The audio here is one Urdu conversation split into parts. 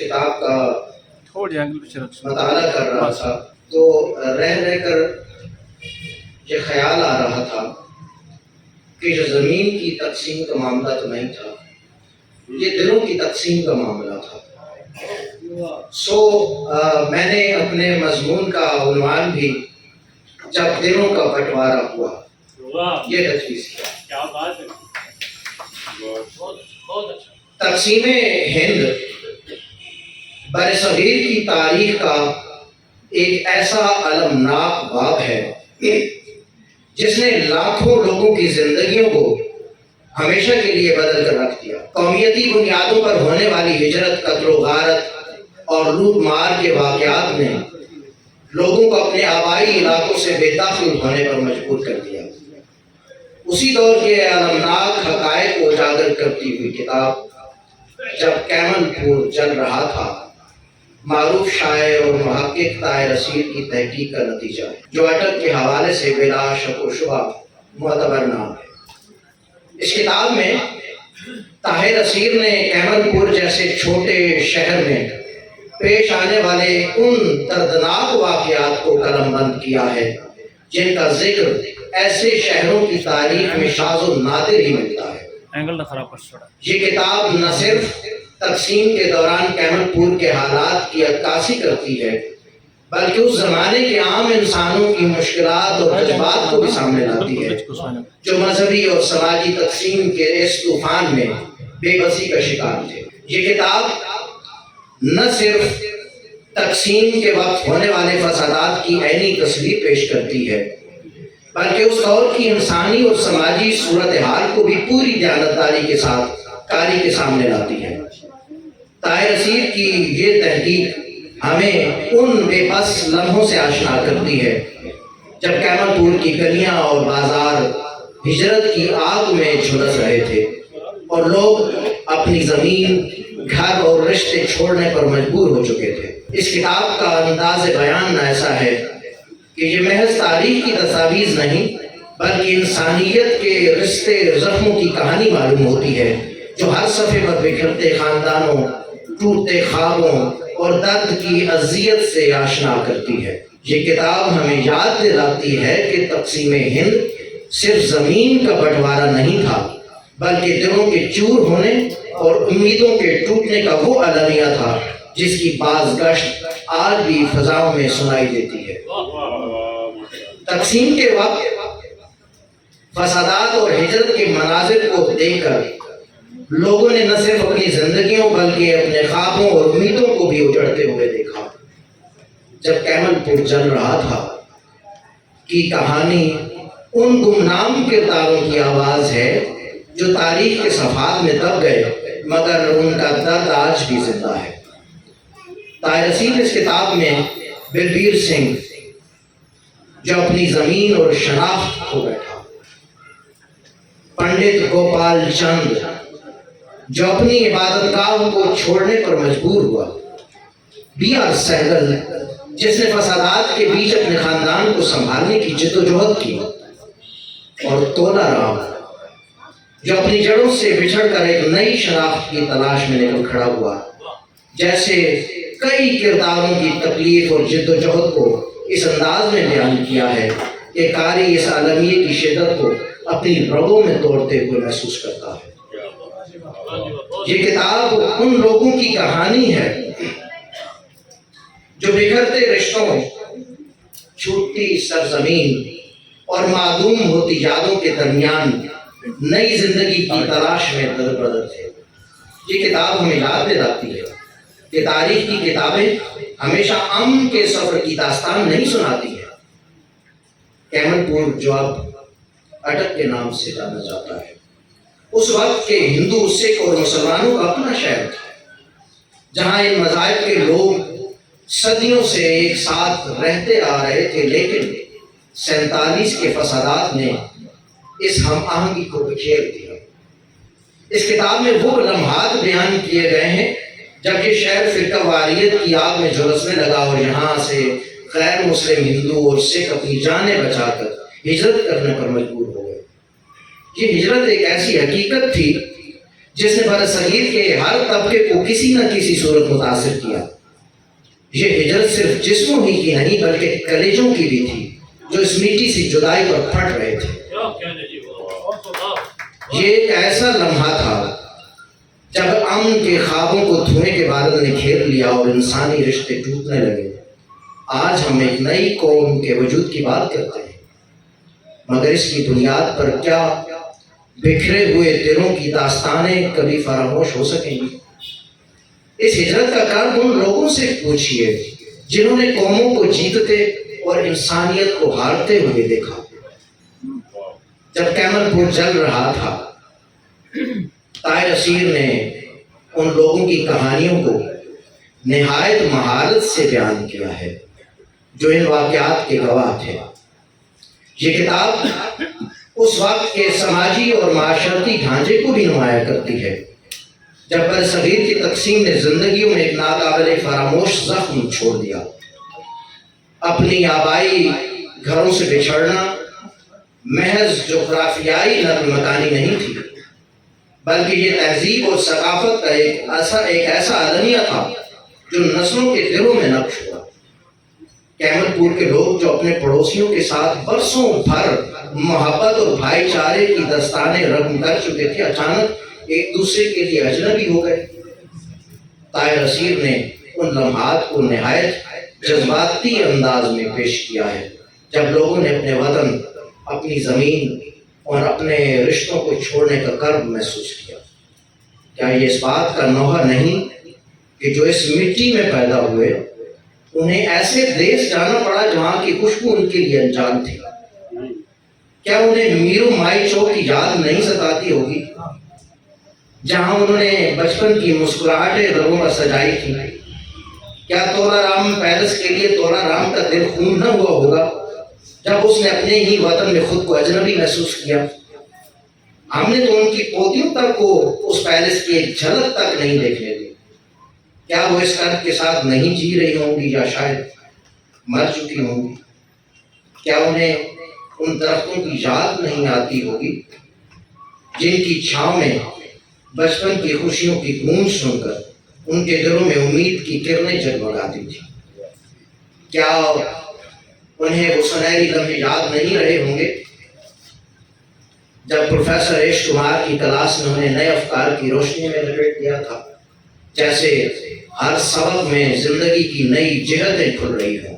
کتاب کا مطالعہ کر رہا تھا تو رہ کر یہ خیال آ رہا تھا کہ یہ زمین کی تقسیم کا معاملہ تو نہیں تھا، یہ دلوں کی تقسیم کا معاملہ تھا۔ میں نے اپنے مضمون کا عنوان بھی جب دلوں کا بٹوارا ہوا یہ تجویز کیا۔ تقسیم ہند برصغیر کی تاریخ کا ایک ایسا المناک باب ہے جس نے لاکھوں لوگوں کی زندگیوں کو ہمیشہ کے لیے بدل کر رکھ دیا۔ قومیتی بنیادوں پر ہونے والی ہجرت، قتل و غارت اور لوٹ مار کے واقعات نے لوگوں کو اپنے آبائی علاقوں سے بے دخل ہونے پر مجبور کر دیا۔ اسی دور کے المناک حقائق کو اجاگر کرتی ہوئی کتاب جب کیمل پور جل رہا تھا، معروف شاعر اور محقق طاہر اسیر کی تحقیق کا نتیجہ ہے، جو اٹک کے حوالے سے بلا شک و شبہ معتبر نام ہے۔ اس کتاب میں طاہر اسیر نے کیمل پور جیسے چھوٹے شہر میں پیش آنے والے ان دردناک واقعات کو قلم بند کیا ہے جن کا ذکر ایسے شہروں کی تاریخ میں شاذ و نادر ہی ملتا ہے۔ یہ کتاب نہ صرف تقسیم کے دوران کیمل پور کے حالات کی عکاسی کرتی ہے بلکہ اس زمانے کے عام انسانوں کی مشکلات اور جذبات کو بھی سامنے لاتی ہے جو مذہبی اور سماجی تقسیم کے اس طوفان میں بے بسی کا شکار تھے۔ یہ کتاب نہ صرف تقسیم کے وقت ہونے والے فسادات کی عینی تصویر پیش کرتی ہے بلکہ اس دور کی انسانی اور سماجی صورتحال کو بھی پوری دیانتداری کے ساتھ قاری کے سامنے لاتی ہے۔ طاہر اسیر کی یہ تحقیق ہمیں ان بے بس لمحوں سے آشنا کرتی ہے جب کیمل پور کی گلیاں اور بازار ہجرت کی آگ میں جھلس رہے تھے اور لوگ اپنی زمین، گھر اور رشتے چھوڑنے پر مجبور ہو چکے تھے۔ اس کتاب کا انداز بیان ایسا ہے کہ یہ محض تاریخ کی تصاویر نہیں بلکہ انسانیت کے رشتے زخموں کی کہانی معلوم ہوتی ہے جو ہر صفحے پر بکھرتے خاندانوں، ٹوٹتے خوابوں اور درد کی اذیت سے آشنا کرتی ہے۔ یہ کتاب ہمیں یاد دلاتی ہے کہ تقسیم ہند صرف زمین کا بٹوارا نہیں تھا بلکہ دلوں کے چور ہونے اور امیدوں کے ٹوٹنے کا وہ اعلانیہ تھا جس کی بازگشت آج بھی فضاؤں میں سنائی دیتی ہے۔ تقسیم کے وقت فسادات اور ہجرت کے مناظر کو دیکھ کر لوگوں نے نہ صرف اپنی زندگیوں بلکہ اپنے خوابوں اور امیدوں کو بھی اجڑتے ہوئے دیکھا۔ جب کیمل پور جل رہا تھا کی کہانی ان گمنام کرداروں کی آواز ہے جو تاریخ کے صفحات میں دب گئے مگر ان کا درد آج بھی زندہ ہے۔ طاہر اسیر اس کتاب میں بلبیر سنگھ جو اپنی زمین اور شناخت کھو بیٹھا، پنڈت گوپال چند جو اپنی عبادت گاہ کو چھوڑنے پر مجبور ہوا، بی آر سہگل جس نے فسادات کے بیچ اپنے خاندان کو سنبھالنے کی جد و جہد کی، اور تولا رام جو اپنی جڑوں سے بچھڑ کر ایک نئی شناخت کی تلاش میں نکل کھڑا ہوا۔ جیسے کئی کرداروں کی تکلیف اور جد و جہد کو اس انداز میں بیان کیا ہے کہ قاری اس عالمیے کی شدت کو اپنی رگوں میں توڑتے ہوئے محسوس کرتا ہے۔ یہ کتاب ان لوگوں کی کہانی ہے جو بکھرتے رشتوں، چھوٹی سرزمین اور معدوم ہوتی یادوں کے درمیان نئی زندگی کی تلاش میں در بدر تھے۔ یہ کتاب ہمیں یاد دلاتی ہے کہ تاریخ کی کتابیں ہمیشہ امن کے سفر کی داستان نہیں سناتی ہیں۔ کیمل پور جو اب اٹک کے نام سے جانا جاتا ہے اس وقت کے ہندو، سکھ اور مسلمانوں کا اپنا شہر تھا جہاں ان مذاہب کے لوگ صدیوں سے ایک ساتھ رہتے آ رہے تھے، لیکن 47 کے فسادات نے اس ہم آہنگی کو بکھیر دیا۔ اس کتاب میں وہ لمحات بیان کیے گئے ہیں جب یہ شہر فرقہ واریت کی آگ میں جھلسنے لگا اور یہاں سے غیر مسلم ہندو اور سکھ اپنی جانیں بچا کر ہجرت کرنے پر مجبور ہو گئے۔ یہ ہجرت ایک ایسی حقیقت تھی جس نے برصغیر کے ہر طبقے کو کسی نہ کسی صورت متاثر کیا۔ یہ ہجرت صرف جسموں ہی کی نہیں بلکہ کلیجوں کی بھی تھی جو اس مٹی سے جدائی پر پھٹ رہے تھے۔ یہ ایک ایسا لمحہ تھا جب امن کے خوابوں کو دھوئیں کے بادل نے گھیر لیا اور انسانی رشتے ٹوٹنے لگے۔ آج ہم ایک نئی قوم کے وجود کی بات کرتے ہیں، مگر اس کی بنیاد پر کیا بکھرے ہوئے دلوں کی داستانیں کبھی فراموش ہو سکیں گی؟ اس ہجرت کا کارڈ ان لوگوں سے پوچھئے جنہوں نے قوموں کو جیتتے اور انسانیت کو ہارتے ہوئے دیکھا۔ جب کیمل پور جل رہا تھا، طاہر اسیر نے ان لوگوں کی کہانیوں کو نہایت مہارت سے بیان کیا ہے جو ان واقعات کے گواہ تھے۔ یہ کتاب اس وقت کے سماجی اور معاشرتی ڈھانچے کو بھی نمایاں کرتی ہے جب برصغیر کی تقسیم نے زندگیوں میں ایک ناقابل فراموش زخم چھوڑ دیا۔ اپنی آبائی گھروں سے بچھڑنا محض جغرافیائی نقل مکانی نہیں تھی، بلکہ یہ تہذیب اور ثقافت کا ایک ایسا المیہ تھا جو نسلوں کے دلوں میں نقش ہوا۔ کیمل پور کے لوگ جو اپنے پڑوسیوں کے ساتھ برسوں بھر محبت اور بھائی چارے کی دستانیں رقم کر چکے تھے، اچانک ایک دوسرے کے لیے اجنبی ہو گئے۔ طاہر اسیر نے ان لمحات کو نہایت جذباتی انداز میں پیش کیا ہے جب لوگوں نے اپنے وطن، اپنی زمین اور اپنے رشتوں کو چھوڑنے کا کرب محسوس کیا۔ کیا یہ اس بات کا نوحہ نہیں کہ جو اس مٹی میں پیدا ہوئے انہیں ایسے دیس جانا پڑا جہاں کی خوشبو ان کے لیے انجان تھی؟ کیا انہیں میرو مائی چوک کی یاد نہیں ستاتی ہوگی جہاں انہوں نے بچپن کی مسکراہٹیں رگوں پر سجائی تھی؟ کیا تولا رام پیلس کے لیے تولا رام کا دل خون نہ ہوا ہوگا جب اس نے اپنے ہی وطن میں خود کو اجنبی محسوس کیا؟ ہم نے تو ان کی پوتیوں تک کو اس پیلس کی ایک جھلک تک نہیں دیکھنے دی۔ کیا وہ اس قرض کے ساتھ نہیں جی رہی ہوں گی یا شاید مر چکی ہوں گی؟ کیا انہیں ان درختوں کی یاد نہیں آتی ہوگی جن کی چھاؤں میں بچپن کی خوشیوں کی گونج سن کر ان کے دلوں میں امید کی کرنیں جگمگاتی تھی؟ کیا انہیں وہ سنہری لمحے یاد نہیں رہے ہوں گے جب پروفیسر ایش کمار کی کلاس نے انہیں نئے افکار کی روشنی میں لپیٹ دیا تھا، جیسے ہر سبق میں زندگی کی نئی جہتیں کھل رہی ہوں؟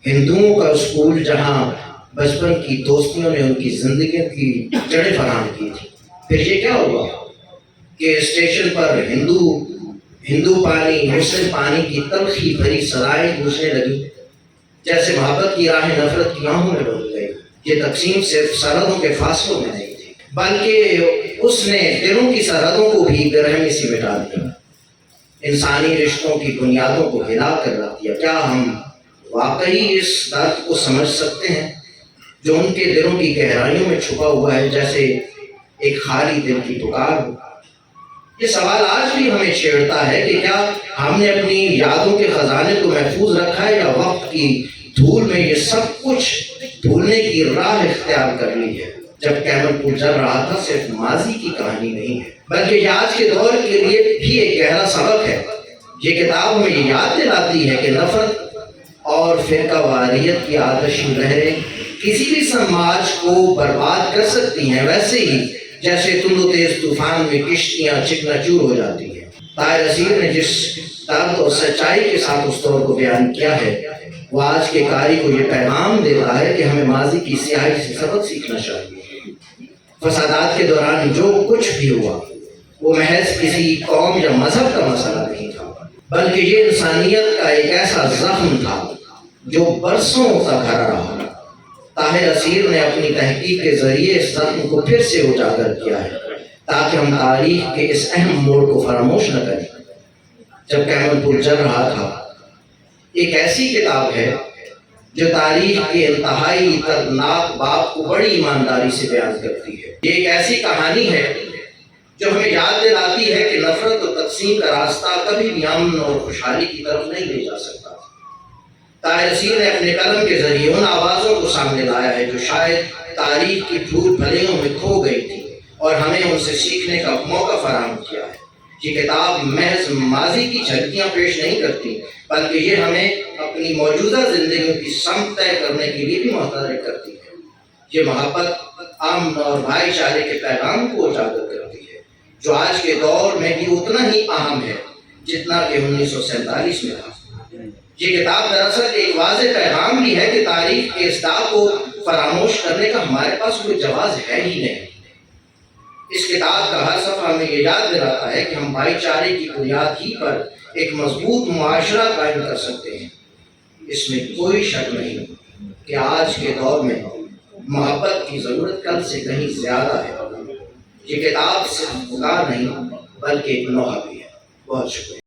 ہندوؤں کا اسکول جہاں بچپن کی دوستیوں نے ان کی زندگیوں کی جڑیں فراہم کی تھی، پھر یہ کیا ہوا کہ اسٹیشن پر ہندو پانی مسلم پانی کی تلخی بھری صدائیں گونجنے لگی، جیسے محبت کی راہیں نفرت کی راہوں میں بدل گئی۔ یہ تقسیم صرف سرحدوں کے فاصلوں میں نہیں تھی بلکہ اس نے دلوں کی سرحدوں کو بھی بے رحمی سے مٹا دیا، انسانی رشتوں کی بنیادوں کو ہلا کر رکھ دیا۔ کیا ہم واقعی اس درد کو سمجھ سکتے ہیں جو ان کے دلوں کی گہرائیوں میں چھپا ہوا ہے، جیسے ایک خالی دل کی پکار ہو؟ یہ سوال آج بھی ہمیں چھیڑتا ہے کہ کیا ہم نے اپنی یادوں کے خزانے کو محفوظ رکھا ہے یا وقت کی دھول میں یہ سب کچھ بھولنے کی راہ اختیار کر لی ہے؟ جب کیمل پور جل رہا تھا صرف ماضی کی کہانی نہیں ہے بلکہ یہ آج کے دور کے لیے بھی ایک گہرا سبق ہے۔ یہ کتاب ہمیں یہ یاد دلاتی ہے کہ نفرت اور فرقہ واریت کی آتشی لہریں کسی بھی سماج کو برباد کر سکتی ہیں، ویسے ہی جیسے تند و تیز طوفان میں کشتیاں چکنا چور ہو جاتی ہیں۔ طاہر اسیر نے جس درد اور سچائی کے ساتھ اس دور کو بیان کیا ہے وہ آج کے قاری کو یہ پیغام دیتا ہے کہ ہمیں ماضی کی سیاہی سے سبق سیکھنا چاہیے۔ فسادات کے دوران جو کچھ بھی ہوا وہ محض کسی قوم یا مذہب کا مسئلہ نہیں تھا بلکہ یہ انسانیت کا ایک ایسا زخم تھا جو برسوں تک ہرا رہا۔ طاہر اسیر نے اپنی تحقیق کے ذریعے اس زخم کو پھر سے اجاگر کیا ہے تاکہ ہم تاریخ کے اس اہم موڑ کو فراموش نہ کریں۔ جب کیمل پور جل رہا تھا ایک ایسی کتاب ہے جو تاریخ کے انتہائی دردناک باب کو بڑی ایمانداری سے بیان کرتی ہے۔ یہ ایک ایسی کہانی ہے جو ہمیں یاد دلاتی ہے کہ نفرت اور تقسیم کا راستہ کبھی بھی امن اور خوشحالی کی طرف نہیں لے جا سکتا۔ طاہر اسیر نے اپنے قلم کے ذریعے ان آوازوں کو سامنے لایا ہے جو شاید تاریخ کی دھول بھلیوں میں کھو گئی تھی اور ہمیں ان سے سیکھنے کا موقع فراہم کیا ہے۔ یہ کتاب محض ماضی کی جھلکیاں پیش نہیں کرتی، بلکہ یہ ہمیں اپنی موجودہ زندگیوں کی سمت طے کرنے کے لیے بھی متحرک کرتی ہے۔ یہ محبت، امن اور بھائی چارے کے پیغام کو اجاگر کرتی ہے، جو آج کے دور میں بھی اتنا ہی اہم ہے جتنا کہ 1947 میں تھا۔ یہ کتاب دراصل ایک واضح پیغام بھی ہے کہ تاریخ کے اس داغ کو فراموش کرنے کا ہمارے پاس کوئی جواز ہے ہی نہیں۔ اس کتاب کا ہر صفحہ ہمیں یہ یاد دلاتا ہے کہ ہم بھائی چارے کی بنیاد ہی پر ایک مضبوط معاشرہ قائم کر سکتے ہیں۔ اس میں کوئی شک نہیں کہ آج کے دور میں محبت کی ضرورت کل سے کہیں زیادہ ہے۔ یہ کتاب صرف پکار نہیں بلکہ ایک نوحہ بھی ہے۔ بہت شکریہ۔